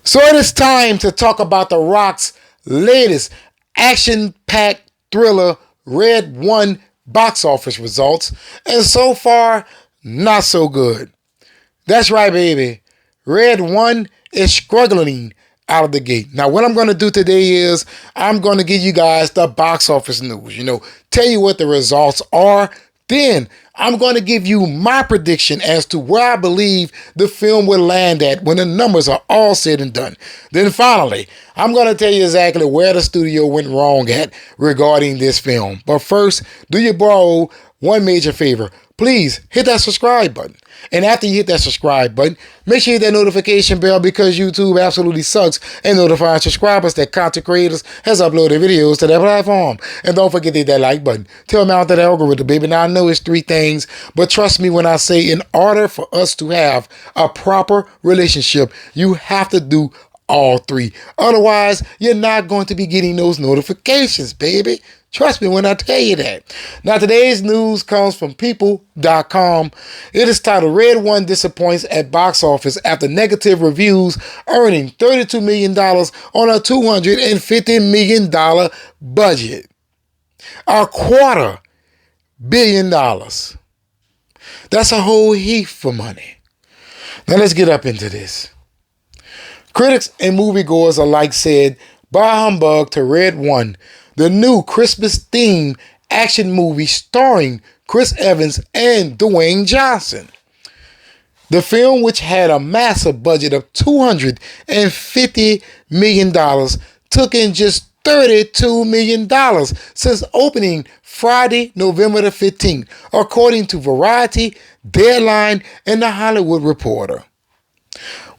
So it is time to talk about The Rock's latest action-packed thriller, Red One, box office results, and so far, not so good. That's right, baby. Red One is struggling out of the gate. Now, what I'm going to do today is I'm going to give you guys the box office news. Tell you what the results are. Then I'm going to give you my prediction as to where I believe the film will land at when the numbers are all said and done. Then finally, I'm going to tell you exactly where the studio went wrong at regarding this film. But first, do you borrow one major favor? Please hit that subscribe button. And after you hit that subscribe button, make sure you hit that notification bell because YouTube absolutely sucks at notifying subscribers that content creators has uploaded videos to their platform. And don't forget to hit that like button. Tell me out that algorithm, baby. Now I know it's three things, but trust me when I say in order for us to have a proper relationship, you have to do all three. Otherwise, you're not going to be getting those notifications, baby. Trust me when I tell you that. Now, today's news comes from People.com. It is titled, Red One disappoints at box office after negative reviews, earning $32 million on a $250 million budget. $250 million. That's a whole heap of money. Now, let's get up into this. Critics and moviegoers alike said, "Bah humbug to Red One," the new Christmas-themed action movie starring Chris Evans and Dwayne Johnson. The film, which had a massive budget of $250 million, took in just $32 million since opening Friday, November the 15th, according to Variety, Deadline, and The Hollywood Reporter.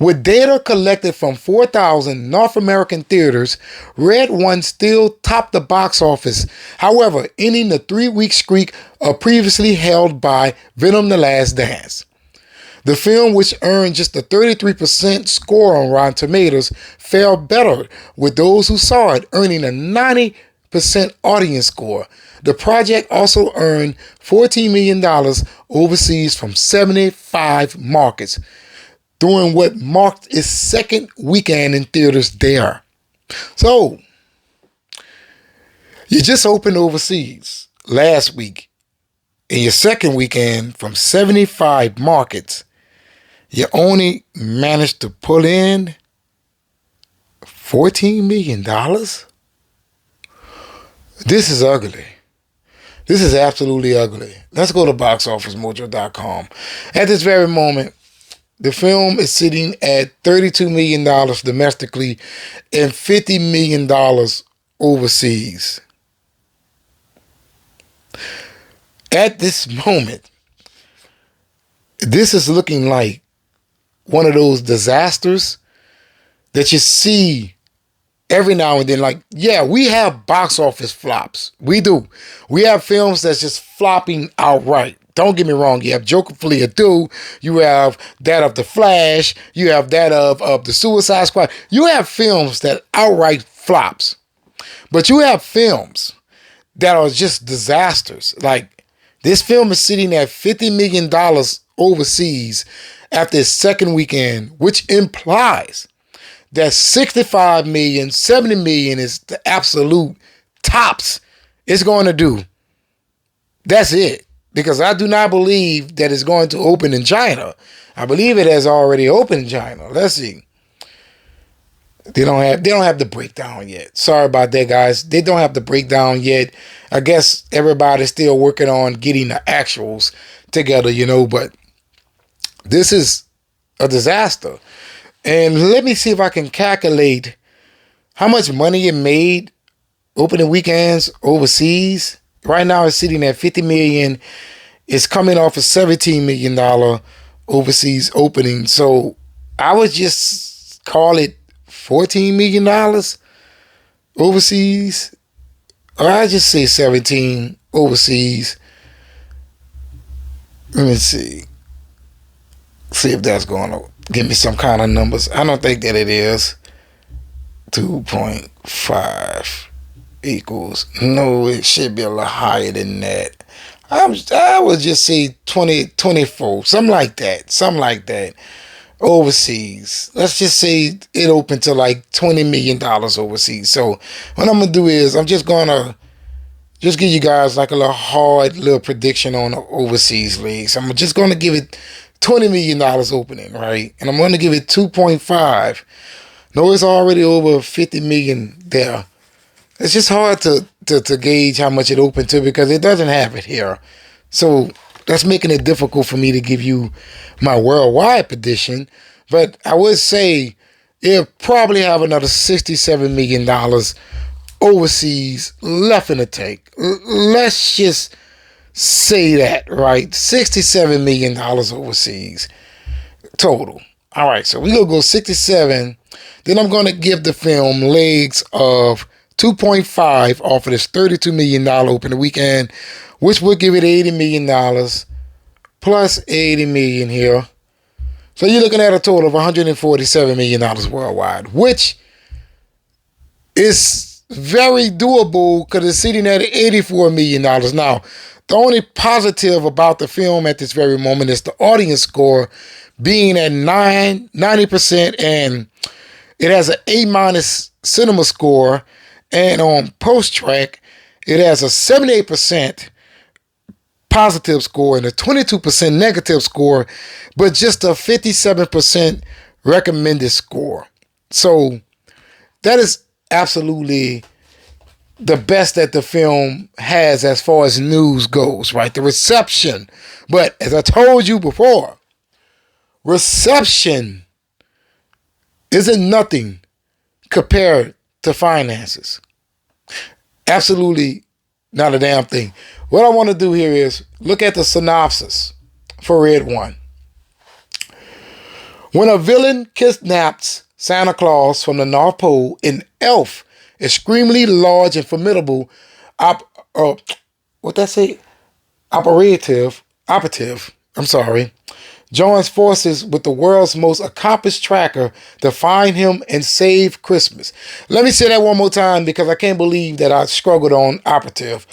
With data collected from 4,000 North American theaters, Red One still topped the box office, however, ending the 3-week streak previously held by Venom: The Last Dance. The film, which earned just a 33% score on Rotten Tomatoes, fared better, with those who saw it earning a 90% audience score. The project also earned $14 million overseas from 75 markets, during what marked its second weekend in theaters there. So, you just opened overseas last week. In your second weekend from 75 markets, you only managed to pull in $14 million? This is ugly. This is absolutely ugly. Let's go to boxofficemojo.com. At this very moment, the film is sitting at $32 million domestically and $50 million overseas. At this moment, this is looking like one of those disasters that you see every now and then. Like, yeah, we have box office flops. We do. We have films that's just flopping outright. Don't get me wrong. You have Joker Folia 2. You have that of The Flash. You have that of The Suicide Squad. You have films that outright flops. But you have films that are just disasters. Like, this film is sitting at $50 million overseas after its second weekend, which implies that $65 million, $70 million is the absolute tops it's going to do. That's it. Because I do not believe that it's going to open in China. I believe it has already opened in China. Let's see. They don't have the breakdown yet. Sorry about that, guys. They don't have the breakdown yet. I guess everybody's still working on getting the actuals together, but this is a disaster. And let me see if I can calculate how much money it made opening weekends overseas. Right now it's sitting at $50 million. It's coming off a $17 million overseas opening. So I would just call it $14 million overseas. Or I just say 17 overseas. Let me see. See if that's going to give me some kind of numbers. I don't think that it is. 2.5 equals. No, it should be a little higher than that. I would just say 24. Something like that. overseas. Let's just say it opened to like $20 million overseas. So what I'm going to do is I'm just going to just give you guys like a little hard little prediction on the overseas leagues. I'm just going to give it $20 million opening, right? And I'm going to give it 2.5. No, it's already over 50 million there. It's just hard to gauge how much it opened to because it doesn't have it here. So that's making it difficult for me to give you my worldwide prediction. But I would say it'll probably have another $67 million overseas left in the tank. Let's just say that, right? $67 million overseas total. All right, so we're going to go 67. Then I'm going to give the film legs of 2.5 off of this $32 million opening weekend, which would give it $80 million plus $80 million here. So you're looking at a total of $147 million worldwide, which is very doable because it's sitting at $84 million. Now, the only positive about the film at this very moment is the audience score being at 90%, and it has an A- cinema score, and on post-track, it has a 78% positive score and a 22% negative score, but just a 57% recommended score. So that is absolutely the best that the film has as far as news goes, right? The reception. But as I told you before, reception isn't nothing compared to finances. Absolutely not a damn thing. What I want to do here is look at the synopsis for Red One. When a villain kidnaps Santa Claus from the North Pole, an elf, extremely large and formidable operative, joins forces with the world's most accomplished tracker to find him and save Christmas. Let me say that one more time because I can't believe that I struggled on operative.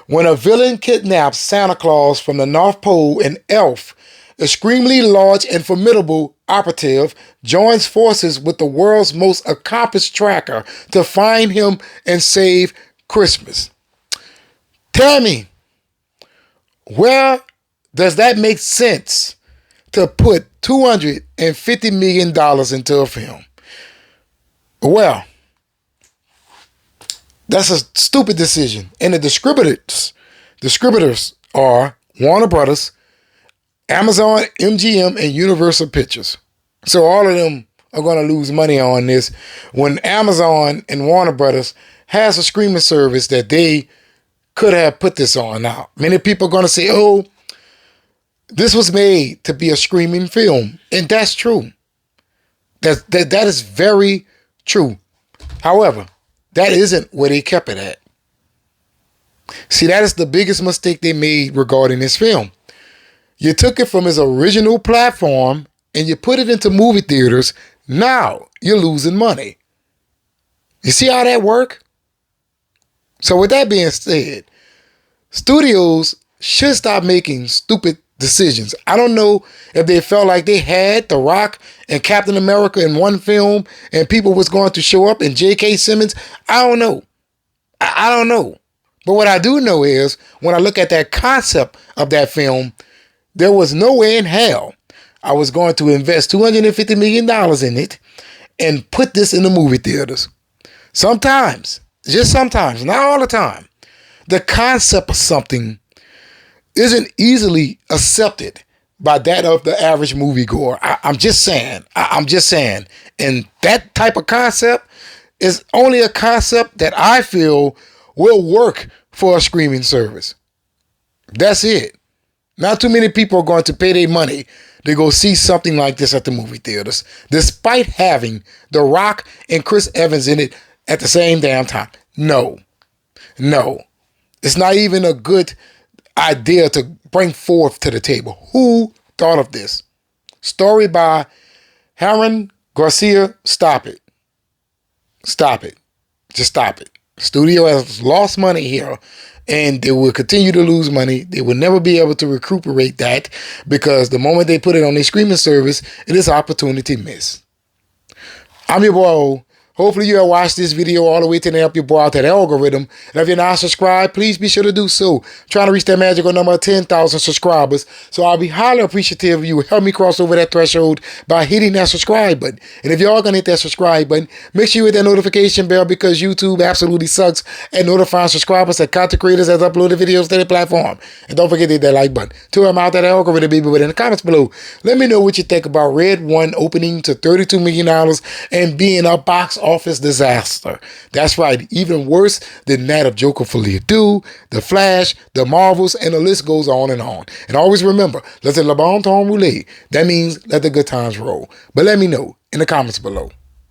When a villain kidnaps Santa Claus from the North Pole, an elf, extremely large and formidable operative, joins forces with the world's most accomplished tracker to find him and save Christmas. Tell me, where does that make sense to put $250 million into a film? Well, that's a stupid decision. And the distributors are Warner Brothers, Amazon, MGM, and Universal Pictures. So all of them are going to lose money on this when Amazon and Warner Brothers has a streaming service that they could have put this on. Now, many people are going to say, oh, this was made to be a streaming film. And that's true. That is very true. However, that isn't where they kept it at. See, that is the biggest mistake they made regarding this film. You took it from its original platform and you put it into movie theaters. Now you're losing money. You see how that works? So with that being said, studios should stop making stupid decisions. I don't know if they felt like they had The Rock and Captain America in one film and people was going to show up and J.K. Simmons. I don't know. I don't know. But what I do know is when I look at that concept of that film, there was no way in hell I was going to invest $250 million in it and put this in the movie theaters. Sometimes, just sometimes, not all the time, the concept of something isn't easily accepted by that of the average moviegoer. I'm just saying. And that type of concept is only a concept that I feel will work for a streaming service. That's it. Not too many people are going to pay their money to go see something like this at the movie theaters, despite having The Rock and Chris Evans in it at the same damn time. No. It's not even a good idea to bring forth to the table. Who thought of this? Story by Aaron Garcia. Stop it. Just stop it. Studio has lost money here, and they will continue to lose money. They will never be able to recuperate that, because the moment they put it on their streaming service, it is opportunity missed. I'm your boy O. Hopefully you have watched this video all the way to help you boy out that algorithm. And if you're not subscribed, please be sure to do so. I'm trying to reach that magical number of 10,000 subscribers. So I'll be highly appreciative if you help me cross over that threshold by hitting that subscribe button. And if you are going to hit that subscribe button, make sure you hit that notification bell, because YouTube absolutely sucks at notifying subscribers and content creators as uploaded videos to their platform. And don't forget to hit that like button. To help out that algorithm, baby, but in the comments below, let me know what you think about Red One opening to $32 million and being a box office disaster. That's right, even worse than that of Joker Folie à Deux, The Flash, The Marvels, and the list goes on and on. And always remember, let the bon temps rouler. That means let the good times roll. But let me know in the comments below.